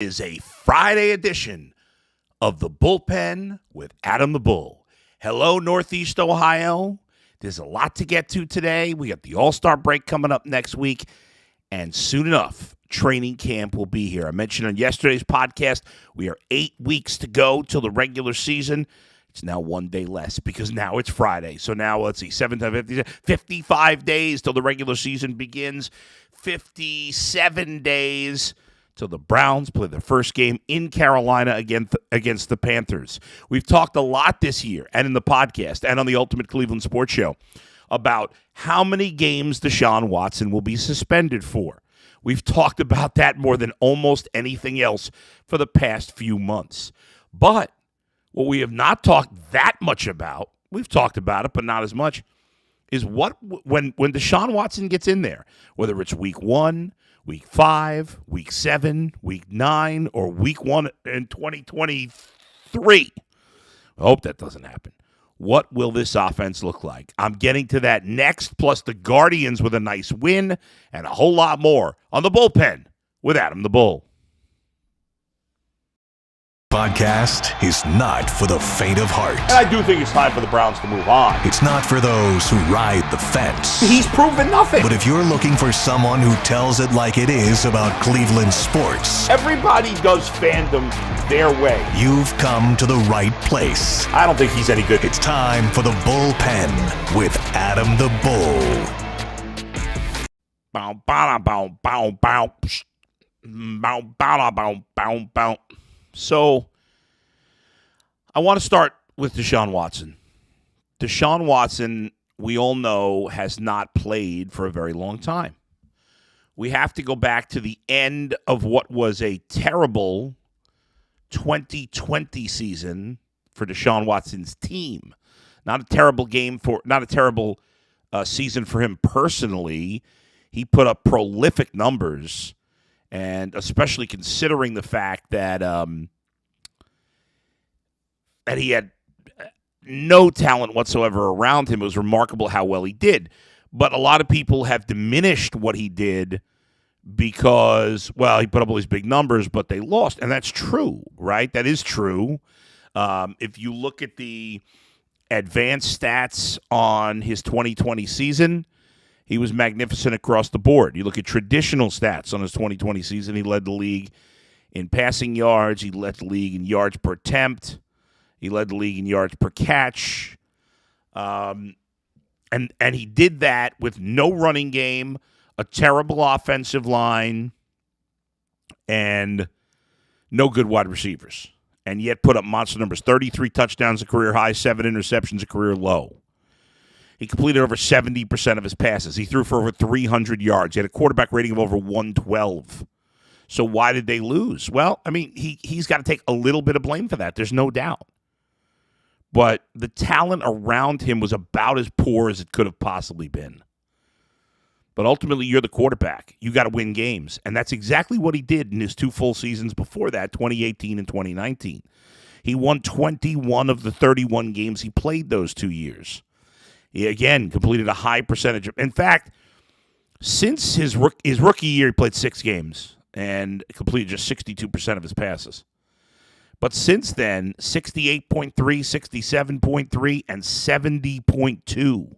Is a Friday edition of the Bullpen with Adam the Bull. Hello, Northeast Ohio. There's a lot to get to today. We got the All-Star break coming up next week, and soon enough, training camp will be here. I mentioned on yesterday's podcast, we are 8 weeks to go till the regular season. It's now 1 day less because now it's Friday. So now, let's see, 7 times 50, 55 days till the regular season begins. 57 days till the Browns play their first game in Carolina against the Panthers. We've talked a lot this year and in the podcast and on the Ultimate Cleveland Sports Show about how many games DeShaun Watson will be suspended for. We've talked about that more than almost anything else for the past few months. But what we have not talked that much about, we've talked about it, but not as much, is what when DeShaun Watson gets in there, whether it's week 1, week 5, week 7, week 9, or week 1 in 2023. I hope that doesn't happen. What will this offense look like? I'm getting to that next, plus the Guardians with a nice win and a whole lot more on the Bullpen with Adam the Bull. Podcast is not for the faint of heart. And I do think it's time for the Browns to move on. It's not for those who ride the fence. He's proven nothing. But if you're looking for someone who tells it like it is about Cleveland sports, everybody does fandom their way. You've come to the right place. I don't think he's any good. It's time for the Bullpen with Adam the Bull. Bow, bow, bow, bow, bow. Bow, bow, bow, bow, bow. So, I want to start with DeShaun Watson. DeShaun Watson, we all know, has not played for a very long time. We have to go back to the end of what was a terrible 2020 season for DeShaun Watson's team. Not a terrible season for him personally. He put up prolific numbers. And especially considering the fact that that he had no talent whatsoever around him, it was remarkable how well he did. But a lot of people have diminished what he did because, well, he put up all these big numbers, but they lost. And that's true, right? That is true. If you look at the advanced stats on his 2020 season, he was magnificent across the board. You look at traditional stats on his 2020 season, he led the league in passing yards. He led the league in yards per attempt. He led the league in yards per catch. And he did that with no running game, a terrible offensive line, and no good wide receivers. And yet put up monster numbers, 33 touchdowns, a career high, 7 interceptions, a career low. He completed over 70% of his passes. He threw for over 300 yards. He had a quarterback rating of over 112. So why did they lose? Well, I mean, he's got to take a little bit of blame for that. There's no doubt. But the talent around him was about as poor as it could have possibly been. But ultimately, you're the quarterback. You got to win games. And that's exactly what he did in his 2 full seasons before that, 2018 and 2019. He won 21 of the 31 games he played those 2 years. He, again, completed a high percentage. In fact, since his rookie year, he played 6 games and completed just 62% of his passes. But since then, 68.3, 67.3, and 70.2.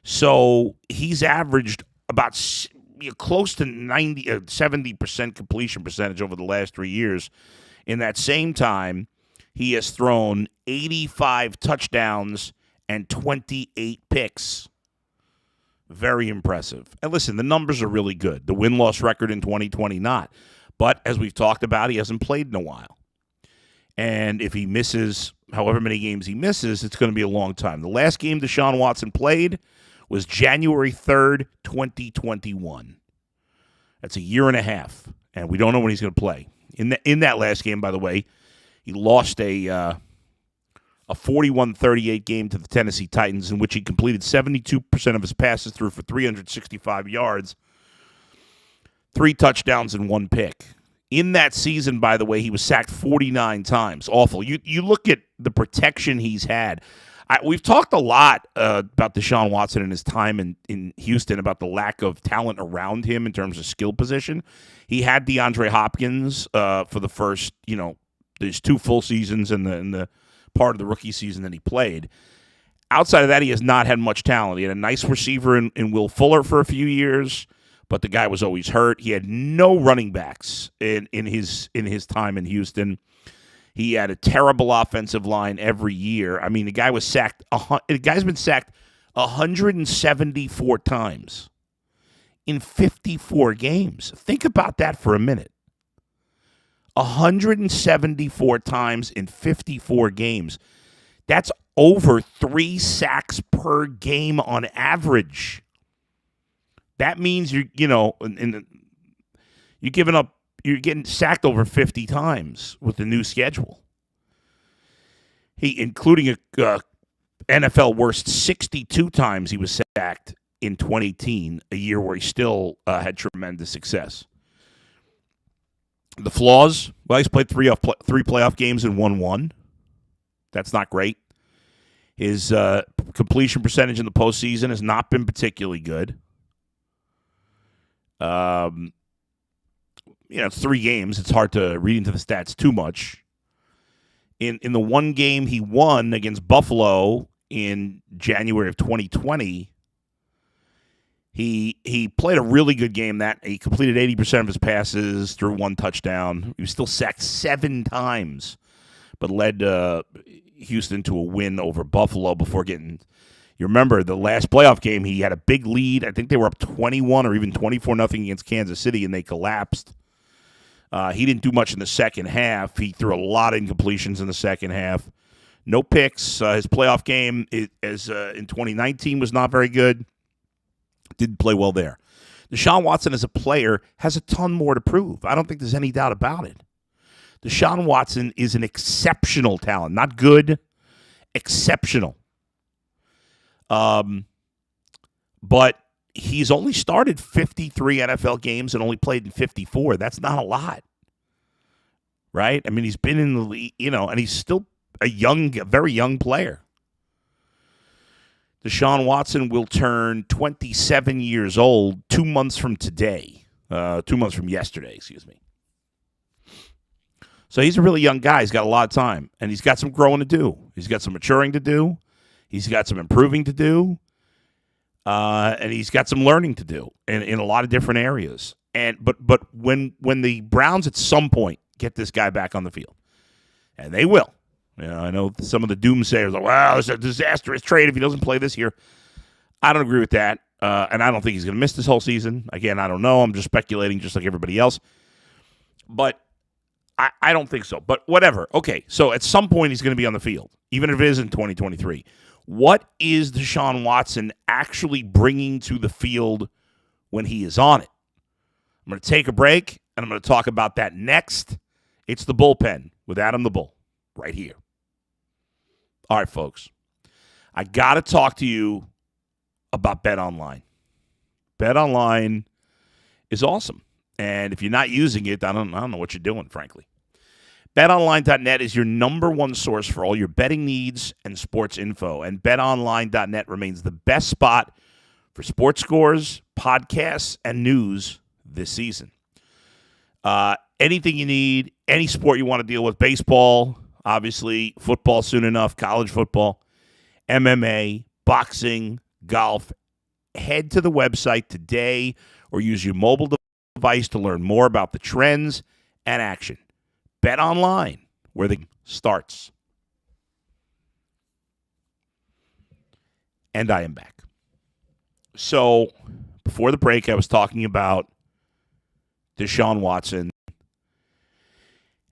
So he's averaged about close to 70% completion percentage over the last 3 years. In that same time, he has thrown 85 touchdowns and 28 picks. Very impressive. And listen, the numbers are really good. The win-loss record in 2020, not. But as we've talked about, he hasn't played in a while. And if he misses however many games he misses, it's going to be a long time. The last game DeShaun Watson played was January 3rd, 2021. That's a year and a half, and we don't know when he's going to play. In that last game, by the way, he lost a 41-38 game to the Tennessee Titans, in which he completed 72% of his passes, threw for 365 yards, 3 touchdowns, and 1 pick. In that season, by the way, he was sacked 49 times. Awful. You look at the protection he's had. We've talked a lot about Deshaun Watson and his time in Houston, about the lack of talent around him in terms of skill position. He had DeAndre Hopkins for the first, there's 2 full seasons in the part of the rookie season that he played. Outside of that, he has not had much talent. He had a nice receiver in Will Fuller for a few years, but the guy was always hurt. He had no running backs in his time in Houston. He had a terrible offensive line every year. I mean, the guy was sacked. The guy's been sacked 174 times in 54 games. Think about that for a minute. 174 times in 54 games. That's over 3 sacks per game on average. That means you're getting sacked over 50 times with the new schedule. Including a NFL worst 62 times he was sacked in 2018, a year where he still had tremendous success. The flaws, well, he's played 3 playoff games and won 1. That's not great. His completion percentage in the postseason has not been particularly good. 3 games. It's hard to read into the stats too much. In the 1 game he won against Buffalo in January of 2020, he played a really good game. That he completed 80% of his passes, threw 1 touchdown. He was still sacked 7 times, but led Houston to a win over Buffalo before getting. You remember the last playoff game, he had a big lead. I think they were up 21 or even 24-0 against Kansas City, and they collapsed. He didn't do much in the second half. He threw a lot of incompletions in the second half. No picks. His playoff game in 2019 was not very good. Didn't play well there. Deshaun Watson as a player has a ton more to prove. I don't think there's any doubt about it. Deshaun Watson is an exceptional talent. Not good, exceptional. But he's only started 53 NFL games and only played in 54. That's not a lot, right? I mean, he's been in the league, and he's still a very young player. Deshaun Watson will turn 27 years old 2 months from today. 2 months from yesterday, excuse me. So he's a really young guy. He's got a lot of time, and he's got some growing to do. He's got some maturing to do. He's got some improving to do. And he's got some learning to do in a lot of different areas. But when the Browns at some point get this guy back on the field, and they will, I know some of the doomsayers are like, wow, it's a disastrous trade if he doesn't play this year. I don't agree with that, and I don't think he's going to miss this whole season. Again, I don't know. I'm just speculating just like everybody else. But I don't think so. But whatever. Okay, so at some point he's going to be on the field, even if it is in 2023. What is Deshaun Watson actually bringing to the field when he is on it? I'm going to take a break, and I'm going to talk about that next. It's the Bullpen with Adam the Bull right here. All right, folks. I got to talk to you about BetOnline. BetOnline is awesome. And if you're not using it, I don't know what you're doing, frankly. BetOnline.net is your number one source for all your betting needs and sports info. And BetOnline.net remains the best spot for sports scores, podcasts, and news this season. Anything you need, any sport you want to deal with, baseball, obviously, football soon enough, college football, MMA, boxing, golf. Head to the website today or use your mobile device to learn more about the trends and action. Bet online, where the game starts. And I am back. So, before the break, I was talking about Deshaun Watson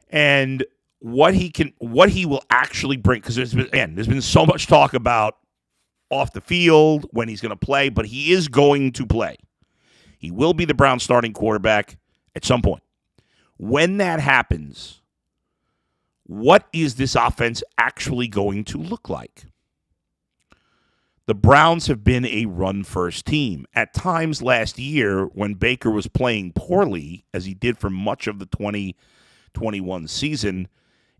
and what he will actually bring. Because there's been so much talk about off the field when he's going to play, but he is going to play. He will be the Browns starting quarterback at some point. When that happens, what is this offense actually going to look like? The Browns have been a run-first team. At times last year, when Baker was playing poorly, as he did for much of the 2021 season,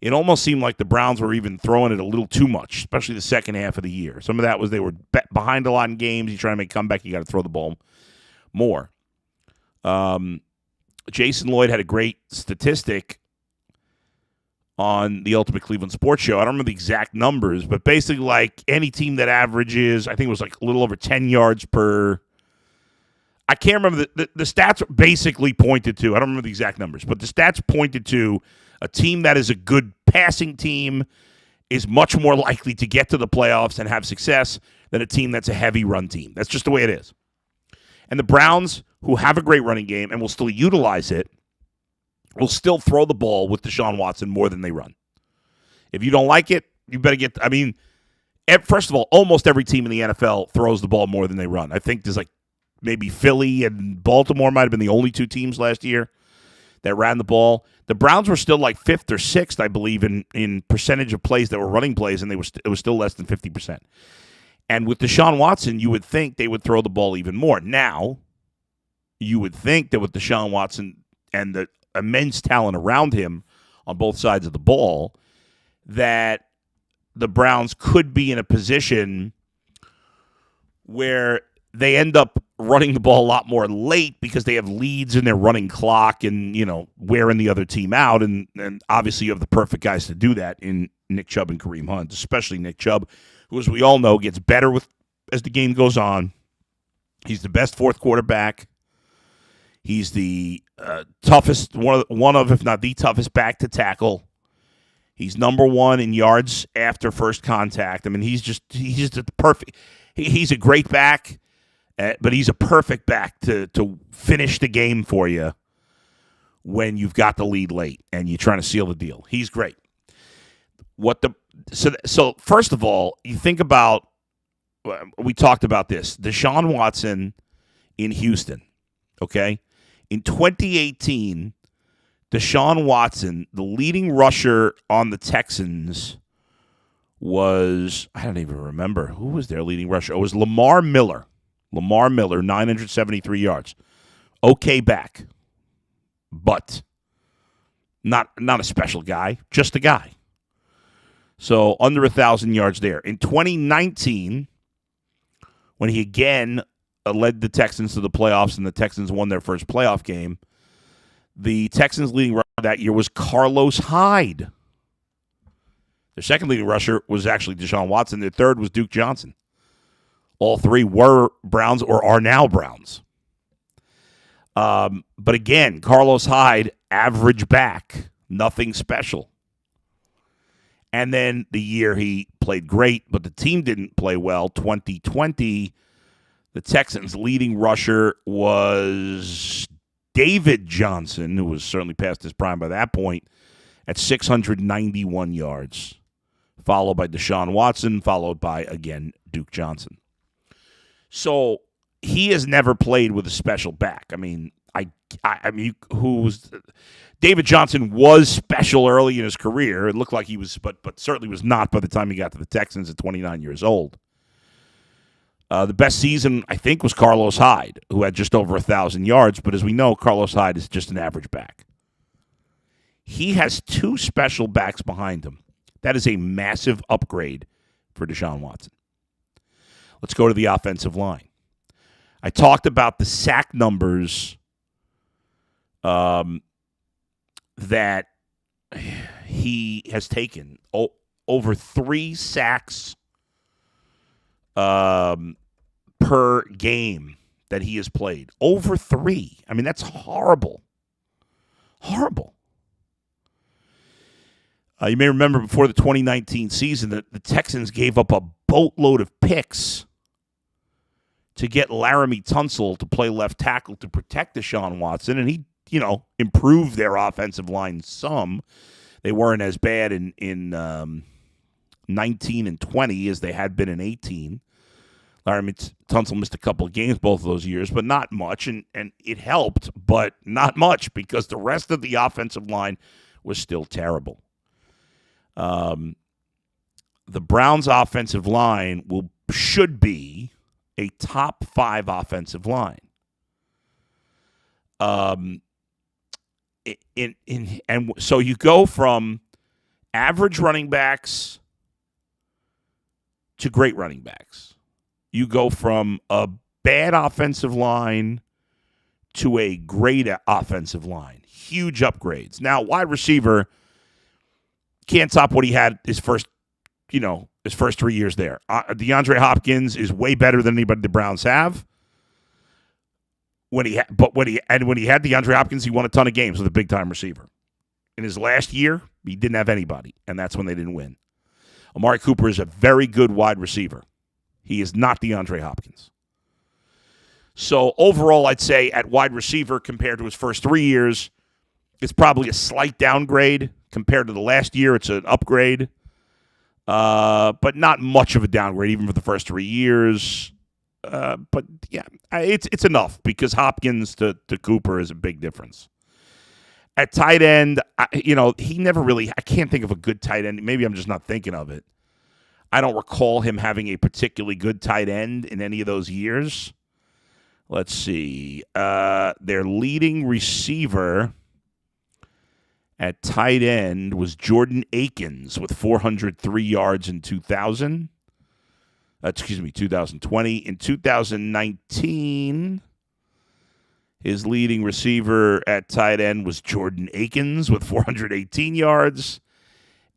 it almost seemed like the Browns were even throwing it a little too much, especially the second half of the year. Some of that was they were behind a lot in games. You try to make a comeback, you got to throw the ball more. Jason Lloyd had a great statistic on the Ultimate Cleveland Sports Show. I don't remember the exact numbers, but basically like any team that averages, I think it was like a little over 10 yards per. I can't remember. The stats basically pointed to, I don't remember the exact numbers, but the stats pointed to a team that is a good passing team is much more likely to get to the playoffs and have success than a team that's a heavy run team. That's just the way it is. And the Browns, who have a great running game and will still utilize it, will still throw the ball with Deshaun Watson more than they run. If you don't like it, you better get, first of all, almost every team in the NFL throws the ball more than they run. I think there's like maybe Philly and Baltimore might have been the only two teams last year that ran the ball. The Browns were still like fifth or sixth, I believe, in percentage of plays that were running plays, and it was still less than 50%. And with Deshaun Watson, you would think they would throw the ball even more. Now, you would think that with Deshaun Watson and the immense talent around him on both sides of the ball, that the Browns could be in a position where they end up running the ball a lot more late because they have leads in their running clock and, wearing the other team out. And obviously you have the perfect guys to do that in Nick Chubb and Kareem Hunt, especially Nick Chubb, who, as we all know, gets better as the game goes on. He's the best fourth quarterback. He's the toughest, one of, if not the toughest back to tackle. He's number one in yards after first contact. He's just the perfect. He's a great back, but he's a perfect back to finish the game for you when you've got the lead late and you're trying to seal the deal. He's great. So first of all, you think about, we talked about this, Deshaun Watson in Houston, okay? In 2018, Deshaun Watson, the leading rusher on the Texans, was, I don't even remember, who was their leading rusher? It was Lamar Miller. 973 yards. Okay back, but not a special guy, just a guy. So under 1,000 yards there. In 2019, when he again led the Texans to the playoffs and the Texans won their first playoff game, the Texans' leading rusher that year was Carlos Hyde. Their second leading rusher was actually DeShaun Watson. Their third was Duke Johnson. All three were Browns or are now Browns. But again, Carlos Hyde, average back, nothing special. And then the year he played great, but the team didn't play well, 2020, the Texans' leading rusher was David Johnson, who was certainly past his prime by that point, at 691 yards, followed by Deshaun Watson, followed by, again, Duke Johnson. So he has never played with a special back. David Johnson was special early in his career. It looked like he was, but certainly was not by the time he got to the Texans at 29 years old. The best season, I think, was Carlos Hyde, who had just over 1,000 yards. But as we know, Carlos Hyde is just an average back. He has two special backs behind him. That is a massive upgrade for Deshaun Watson. Let's go to the offensive line. I talked about the sack numbers that he has taken. Over 3 sacks per game that he has played. Over 3. That's horrible. Horrible. You may remember before the 2019 season that the Texans gave up a boatload of picks to get Laramie Tunsil to play left tackle to protect Deshaun Watson, and he, improved their offensive line some. They weren't as bad in 19 and 20 as they had been in 18. Laramie Tunsil missed a couple of games both of those years, but not much, and it helped, but not much because the rest of the offensive line was still terrible. The Browns' offensive line should be a top 5 offensive line. And so you go from average running backs to great running backs. You go from a bad offensive line to a great offensive line. Huge upgrades. Now, wide receiver can't top what he had his first 3 years there. DeAndre Hopkins is way better than anybody the Browns have. When he had DeAndre Hopkins, he won a ton of games with a big-time receiver. In his last year, he didn't have anybody, and that's when they didn't win. Amari Cooper is a very good wide receiver. He is not DeAndre Hopkins. So overall, I'd say at wide receiver compared to his first 3 years, it's probably a slight downgrade. Compared to the last year, it's an upgrade. But not much of a downgrade, even for the first 3 years. But yeah, it's enough because Hopkins to Cooper is a big difference. At tight end, he never really, I can't think of a good tight end. Maybe I'm just not thinking of it. I don't recall him having a particularly good tight end in any of those years. Let's see. Their leading receiver at tight end was Jordan Akins with 403 yards in 2000. 2020. In 2019, his leading receiver at tight end was Jordan Akins with 418 yards.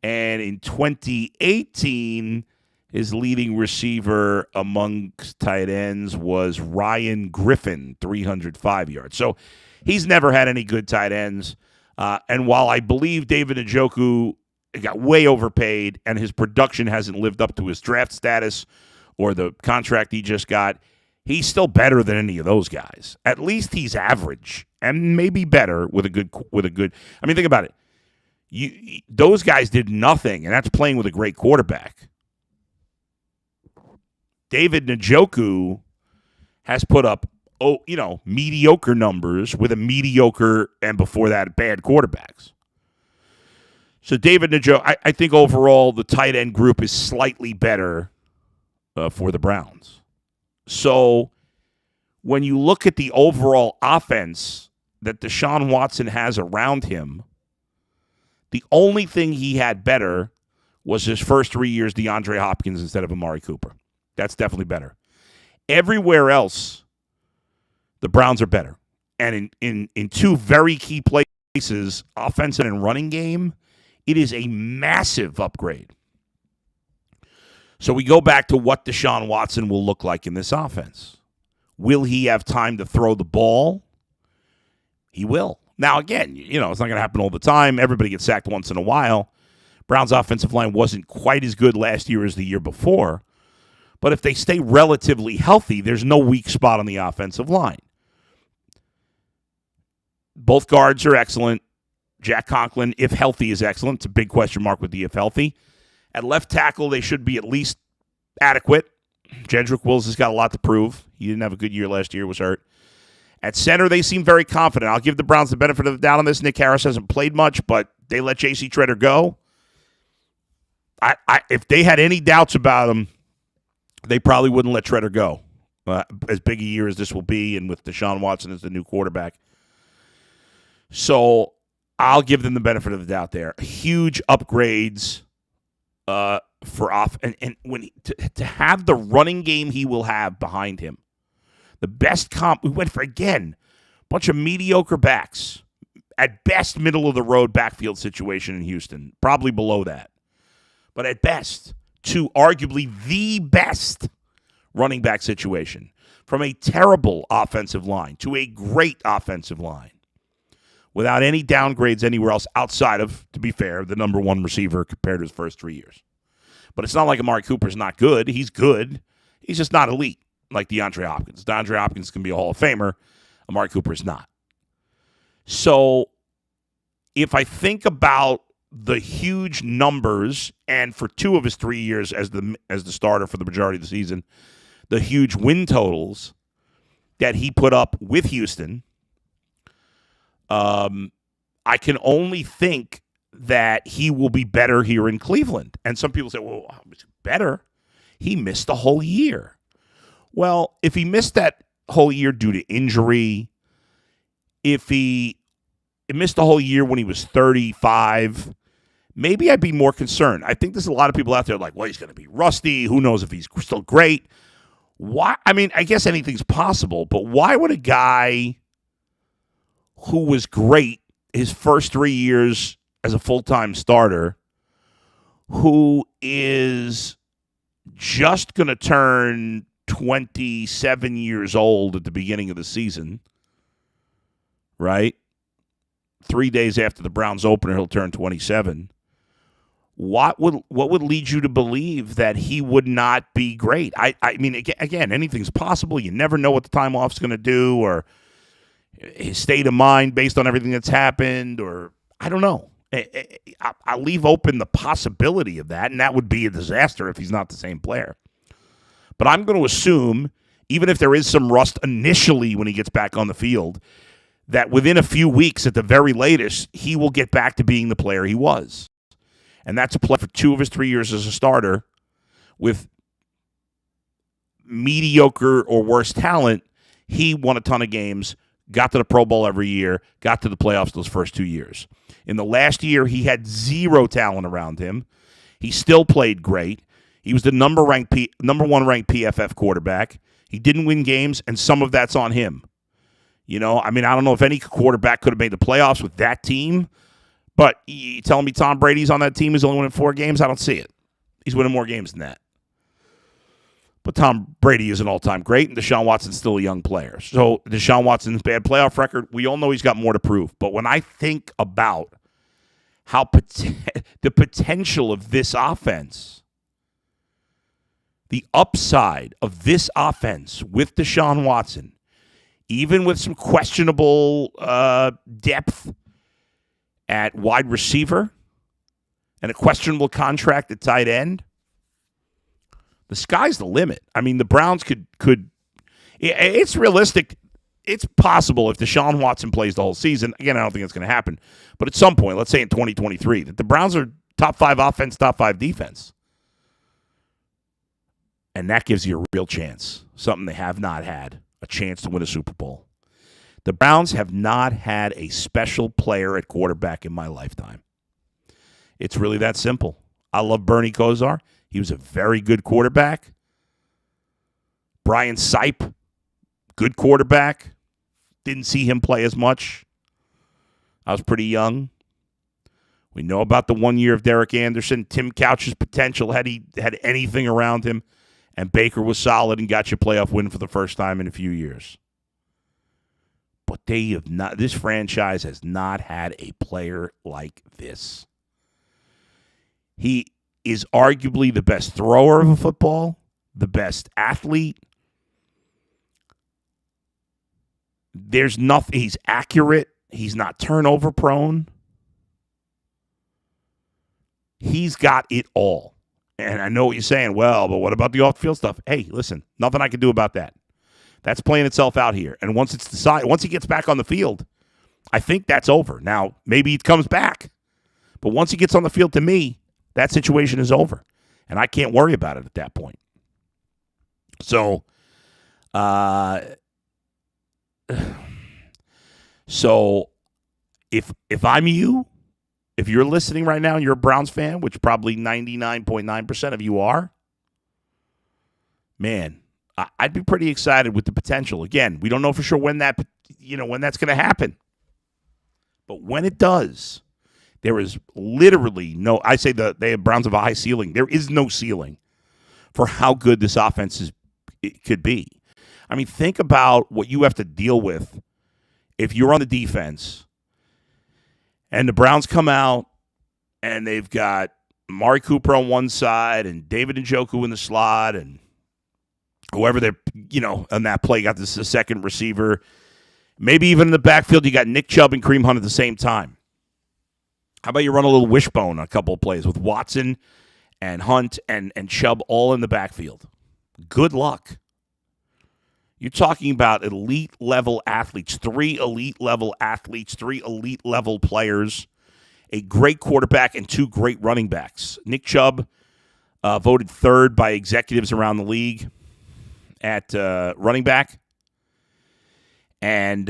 And in 2018, his leading receiver amongst tight ends was Ryan Griffin, 305 yards. So he's never had any good tight ends. And while I believe David Njoku got way overpaid and his production hasn't lived up to his draft status or the contract he just got, he's still better than any of those guys. At least he's average and maybe better with a good. I mean, think about it. Those guys did nothing, and that's playing with a great quarterback. David Njoku has put up mediocre numbers with a mediocre and before that bad quarterbacks. So David Njoku, I think overall the tight end group is slightly better for the Browns. So when you look at the overall offense that Deshaun Watson has around him, the only thing he had better was his first 3 years DeAndre Hopkins instead of Amari Cooper. That's definitely better. Everywhere else, the Browns are better. And in two very key places, offensive and running game, it is a massive upgrade. So we go back to what Deshaun Watson will look like in this offense. Will he have time to throw the ball? He will. Now, again, it's not going to happen all the time. Everybody gets sacked once in a while. Browns' offensive line wasn't quite as good last year as the year before. But if they stay relatively healthy, there's no weak spot on the offensive line. Both guards are excellent. Jack Conklin, if healthy, is excellent. It's a big question mark with the if healthy. At left tackle, they should be at least adequate. Jedrick Wills has got a lot to prove. He didn't have a good year last year, was hurt. At center, they seem very confident. I'll give the Browns the benefit of the doubt on this. Nick Harris hasn't played much, but they let J.C. Treader go. If they had any doubts about him, they probably wouldn't let Treader go. As big a year as this will be, and with Deshaun Watson as the new quarterback. So I'll give them the benefit of the doubt there. Huge upgrades for off, and when to have the running game he will have behind him. The best comp, we went for, again, a bunch of mediocre backs. At best, middle-of-the-road backfield situation in Houston. Probably below that. But at best, to arguably the best running back situation. From a terrible offensive line to a great offensive line. Without any downgrades anywhere else outside of, to be fair, the number one receiver compared to his first 3 years. But it's not like Amari Cooper's not good. He's good. He's just not elite like DeAndre Hopkins. DeAndre Hopkins can be a Hall of Famer. Amari Cooper's not. So if I think about the huge numbers, and for 2 of his 3 years as the starter for the majority of the season, the huge win totals that he put up with Houston, I can only think that he will be better here in Cleveland. And some people say, well, better? He missed the whole year. Well, if he missed that whole year due to injury, if he missed the whole year when he was 35, maybe I'd be more concerned. I think there's a lot of people out there like, well, he's going to be rusty. Who knows if he's still great? Why? I mean, I guess anything's possible, but why would a guy who was great his first 3 years as a full-time starter, who is just going to turn 27 years old at the beginning of the season, right? 3 days after the Browns opener, he'll turn 27. What would lead you to believe that he would not be great? I mean, again, anything's possible. You never know what the time off's going to do, or his state of mind based on everything that's happened, or I don't know. I'll leave open the possibility of that, and that would be a disaster if he's not the same player. But I'm going to assume, even if there is some rust initially when he gets back on the field, that within a few weeks at the very latest, he will get back to being the player he was. And that's a play for 2 of his 3 years as a starter with mediocre or worse talent. He won a ton of games, got to the Pro Bowl every year, got to the playoffs those first 2 years. In the last year, he had zero talent around him. He still played great. He was the number one ranked PFF quarterback. He didn't win games, and some of that's on him. You know, I mean, I don't know if any quarterback could have made the playoffs with that team. But you telling me Tom Brady's on that team is only winning 4 games? I don't see it. He's winning more games than that. But Tom Brady is an all-time great, and Deshaun Watson's still a young player. So Deshaun Watson's bad playoff record, we all know he's got more to prove. But when I think about how the potential of this offense, the upside of this offense with Deshaun Watson, even with some questionable depth at wide receiver and a questionable contract at tight end, the sky's the limit. I mean, the Browns could it's realistic. It's possible if Deshaun Watson plays the whole season. Again, I don't think it's going to happen. But at some point, let's say in 2023, that the Browns are top 5 offense, top 5 defense. And that gives you a real chance, something they have not had, a chance to win a Super Bowl. The Browns have not had a special player at quarterback in my lifetime. It's really that simple. I love Bernie Kosar. He was a very good quarterback. Brian Sipe, good quarterback. Didn't see him play as much. I was pretty young. We know about the 1 year of Derek Anderson. Tim Couch's potential had he had anything around him. And Baker was solid and got you a playoff win for the first time in a few years. But they have not. This franchise has not had a player like this. He is arguably the best thrower of a football, the best athlete. There's nothing. He's accurate. He's not turnover prone. He's got it all. And I know what you're saying. Well, but what about the off-field stuff? Hey, listen, nothing I can do about that. That's playing itself out here. And once it's decided, once he gets back on the field, I think that's over. Now, maybe he comes back. But once he gets on the field, to me, that situation is over. And I can't worry about it at that point. So, if I'm you, if you're listening right now and you're a Browns fan, which probably 99.9% of you are, man, I'd be pretty excited with the potential. Again, we don't know for sure when that's going to happen. But when it does, there is literally no, I say the Browns have a high ceiling. There is no ceiling for how good this offense could be. I mean, think about what you have to deal with if you're on the defense and the Browns come out and they've got Amari Cooper on one side and David Njoku in the slot and whoever they're, on that play got the second receiver. Maybe even in the backfield, you got Nick Chubb and Kareem Hunt at the same time. How about you run a little wishbone on a couple of plays with Watson and Hunt and Chubb all in the backfield? Good luck. You're talking about elite-level athletes, 3 elite-level athletes, 3 elite-level players, a great quarterback, and 2 great running backs. Nick Chubb voted 3rd by executives around the league at running back. And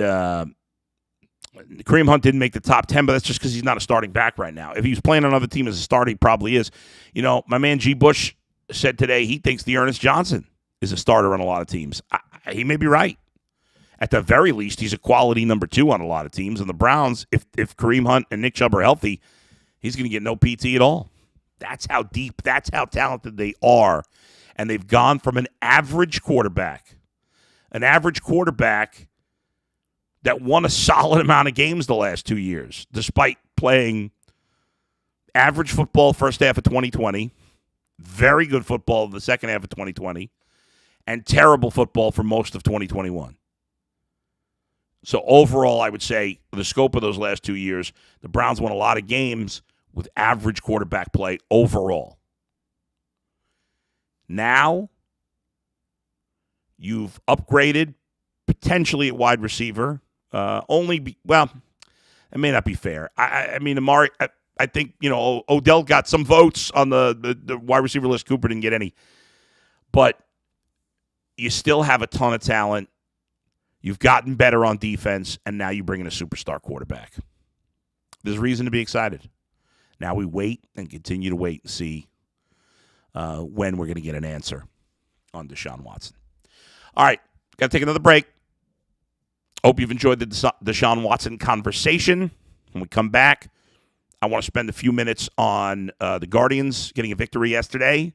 Kareem Hunt didn't make the top 10, but that's just because he's not a starting back right now. If he was playing on another team as a starter, he probably is. My man G. Bush said today he thinks the Ernest Johnson is a starter on a lot of teams. He may be right. At the very least, he's a quality number 2 on a lot of teams. And the Browns, if Kareem Hunt and Nick Chubb are healthy, he's going to get no PT at all. That's how deep, that's how talented they are. And they've gone from an average quarterback that won a solid amount of games the last 2 years, despite playing average football first half of 2020, very good football the second half of 2020, and terrible football for most of 2021. So overall, I would say the scope of those last 2 years, the Browns won a lot of games with average quarterback play overall. Now, you've upgraded potentially at wide receiver. It may not be fair. I mean, Amari, I think, Odell got some votes on the wide receiver list. Cooper didn't get any. But you still have a ton of talent. You've gotten better on defense, and now you bring in a superstar quarterback. There's reason to be excited. Now we wait and continue to wait and see when we're going to get an answer on Deshaun Watson. All right, got to take another break. Hope you've enjoyed the Deshaun Watson conversation. When we come back, I want to spend a few minutes on the Guardians getting a victory yesterday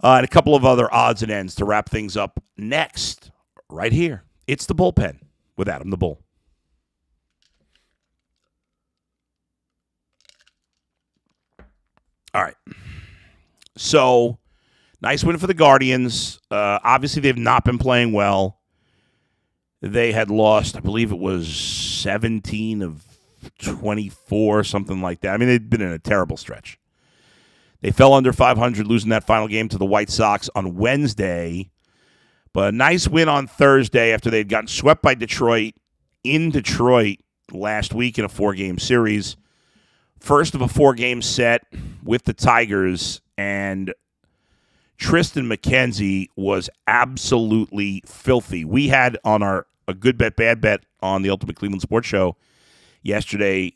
and a couple of other odds and ends to wrap things up next, right here. It's the Bullpen with Adam the Bull. All right. So, nice win for the Guardians. Obviously, they've not been playing well. They had lost, I believe it was 17 of 24, something like that. I mean, they'd been in a terrible stretch. They fell under 500, losing that final game to the White Sox on Wednesday. But a nice win on Thursday after they'd gotten swept by Detroit in Detroit last week in a 4-game series. First of a 4-game set with the Tigers, and Tristan McKenzie was absolutely filthy. We had on our a good bet, bad bet on the Ultimate Cleveland Sports Show yesterday,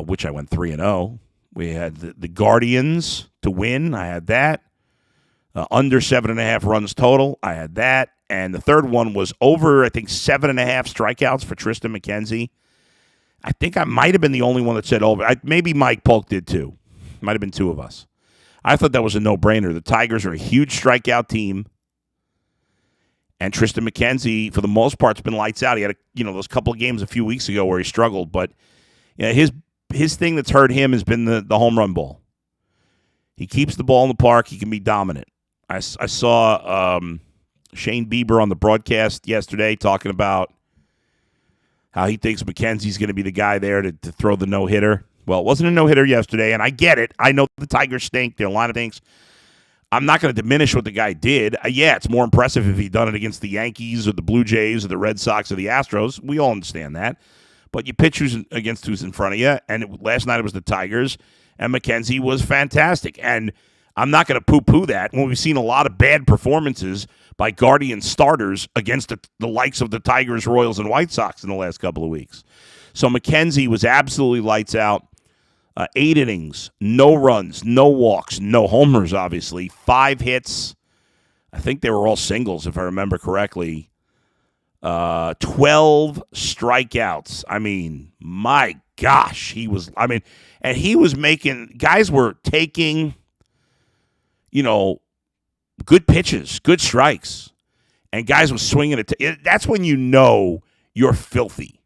which I went 3-0. We had the Guardians to win. I had that. Under 7.5 runs total. I had that. And the third one was over, I think, 7.5 strikeouts for Tristan McKenzie. I think I might have been the only one that said over. Maybe Mike Polk did too. Might have been 2 of us. I thought that was a no-brainer. The Tigers are a huge strikeout team. And Tristan McKenzie, for the most part, has been lights out. He had those couple of games a few weeks ago where he struggled. But his thing that's hurt him has been the home run ball. He keeps the ball in the park. He can be dominant. I saw Shane Bieber on the broadcast yesterday talking about how he thinks McKenzie's going to be the guy there to throw the no-hitter. Well, it wasn't a no-hitter yesterday, and I get it. I know the Tigers stink. Their line of things. I'm not going to diminish what the guy did. Yeah, it's more impressive if he'd done it against the Yankees or the Blue Jays or the Red Sox or the Astros. We all understand that. But you pitch against who's in front of you, and last night it was the Tigers, and McKenzie was fantastic. And I'm not going to poo-poo that when we've seen a lot of bad performances by Guardian starters against the likes of the Tigers, Royals, and White Sox in the last couple of weeks. So McKenzie was absolutely lights out. 8 innings, no runs, no walks, no homers, obviously. 5 hits. I think they were all singles, if I remember correctly. 12 strikeouts. I mean, my gosh. And he was making, guys were taking, good pitches, good strikes. And guys were swinging it. That's when you know you're filthy.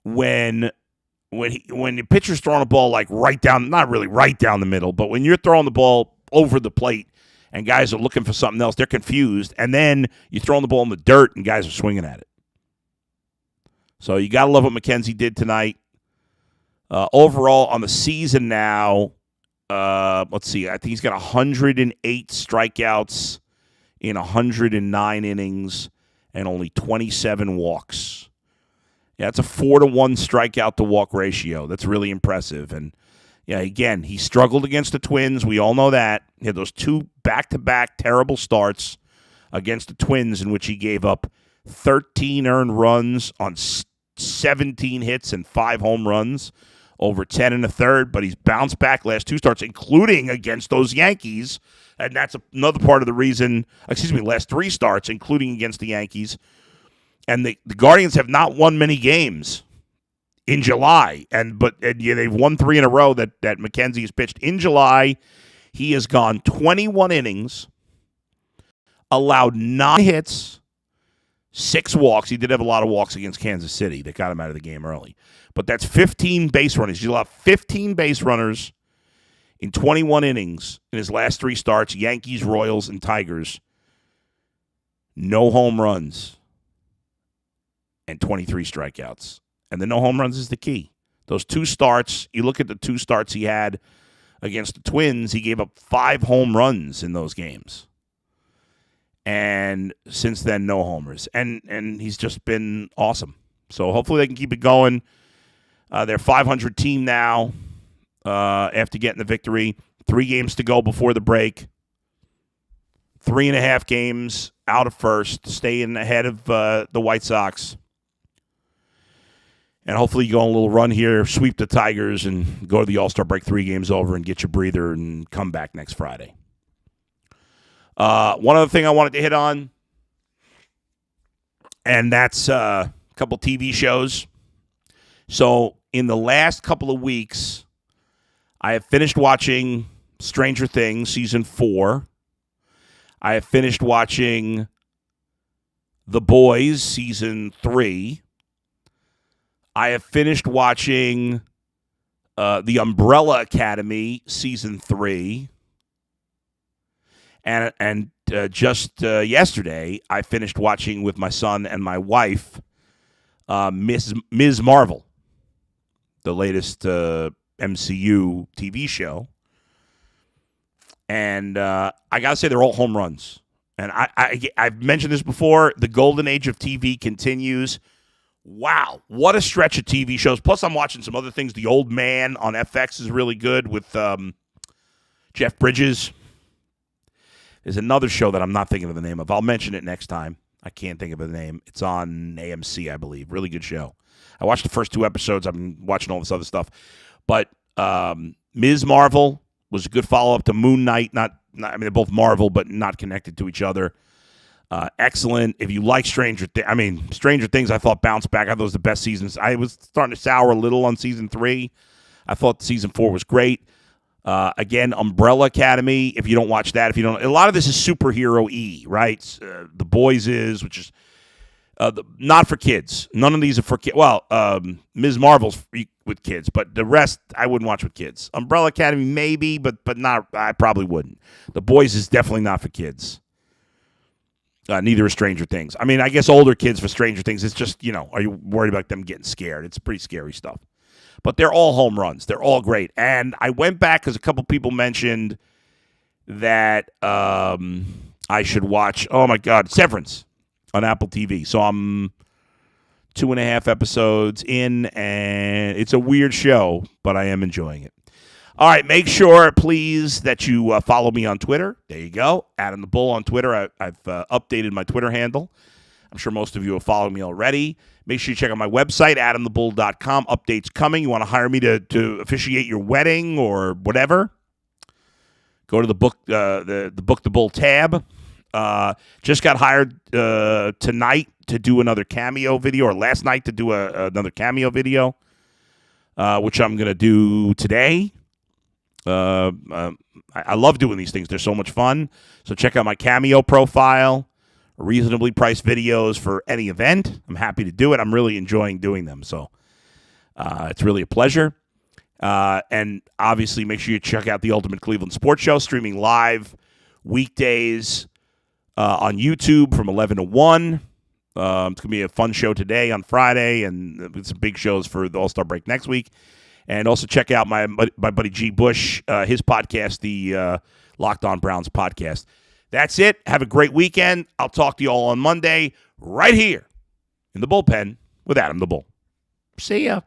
When the pitcher's throwing a ball like right down, not really right down the middle, but when you're throwing the ball over the plate and guys are looking for something else, they're confused, and then you're throwing the ball in the dirt and guys are swinging at it. So you got to love what McKenzie did tonight. Overall, on the season now, let's see, I think he's got 108 strikeouts in 109 innings and only 27 walks. Yeah, it's a 4-to-1 strikeout to walk ratio. That's really impressive. And yeah, again, he struggled against the Twins. We all know that. He had those 2 back-to-back terrible starts against the Twins in which he gave up 13 earned runs on 17 hits and 5 home runs, over 10 and a third, but he's bounced back last 2 starts, including against those Yankees, and that's another part of the reason, last 3 starts, including against the Yankees. And the Guardians have not won many games in July, but they've won 3 in a row that McKenzie has pitched. In July, he has gone 21 innings, allowed 9 hits, 6 walks. He did have a lot of walks against Kansas City that got him out of the game early. But that's 15 base runners. He allowed 15 base runners in 21 innings in his last 3 starts, Yankees, Royals, and Tigers. No home runs and 23 strikeouts. And the no home runs is the key. Those 2 starts, you look at the 2 starts he had against the Twins, he gave up 5 home runs in those games. And since then, no homers. And he's just been awesome. So hopefully they can keep it going. They're a 500 team now after getting the victory. 3 games to go before the break. 3.5 games out of first, staying ahead of the White Sox. And hopefully you go on a little run here, sweep the Tigers, and go to the All-Star break 3 games over and get your breather and come back next Friday. One other thing I wanted to hit on, and that's a couple TV shows. So in the last couple of weeks, I have finished watching Stranger Things Season 4. I have finished watching The Boys Season 3. I have finished watching The Umbrella Academy Season 3. And just yesterday, I finished watching with my son and my wife Ms. Marvel, the latest MCU TV show. And I got to say, they're all home runs. And I've mentioned this before. The golden age of TV continues. Wow, what a stretch of TV shows. Plus, I'm watching some other things. The Old Man on FX is really good with Jeff Bridges. There's another show that I'm not thinking of the name of. I'll mention it next time. I can't think of the name. It's on AMC, I believe. Really good show. I watched the first 2 episodes. I've been watching all this other stuff. But Ms. Marvel was a good follow-up to Moon Knight. They're both Marvel, but not connected to each other. Excellent. If you like Stranger Things, I thought bounced back. I thought it was the best seasons. I was starting to sour a little on Season 3. I thought Season 4 was great. Again, Umbrella Academy, if you don't watch that, a lot of this is superhero-y, right? The Boys is, which is not for kids. None of these are for kids. Well, Ms. Marvel's with kids, but the rest I wouldn't watch with kids. Umbrella Academy, maybe, but not. I probably wouldn't. The Boys is definitely not for kids. Neither is Stranger Things. I guess older kids for Stranger Things, it's just, are you worried about them getting scared? It's pretty scary stuff. But they're all home runs. They're all great. And I went back because a couple people mentioned that I should watch, Severance on Apple TV. So I'm 2.5 episodes in, and it's a weird show, but I am enjoying it. All right, make sure, please, that you follow me on Twitter. There you go. Adam the Bull on Twitter. I've updated my Twitter handle. I'm sure most of you have followed me already. Make sure you check out my website, adamthebull.com. Updates coming. You want to hire me to officiate your wedding or whatever? Go to the book the Bull tab. Just got hired tonight to do another cameo video, or last night to do another cameo video, which I'm going to do today. I love doing these things. They're so much fun. So check out my Cameo profile. Reasonably priced videos for any event. I'm happy to do it. I'm really enjoying doing them. So it's really a pleasure. And obviously, make sure you check out the Ultimate Cleveland Sports Show, streaming live weekdays on YouTube from 11 to 1. It's going to be a fun show today on Friday, and some big shows for the All-Star break next week. And also check out my buddy G. Bush, his podcast, the Locked On Browns podcast. That's it. Have a great weekend. I'll talk to you all on Monday right here in the Bullpen with Adam the Bull. See ya.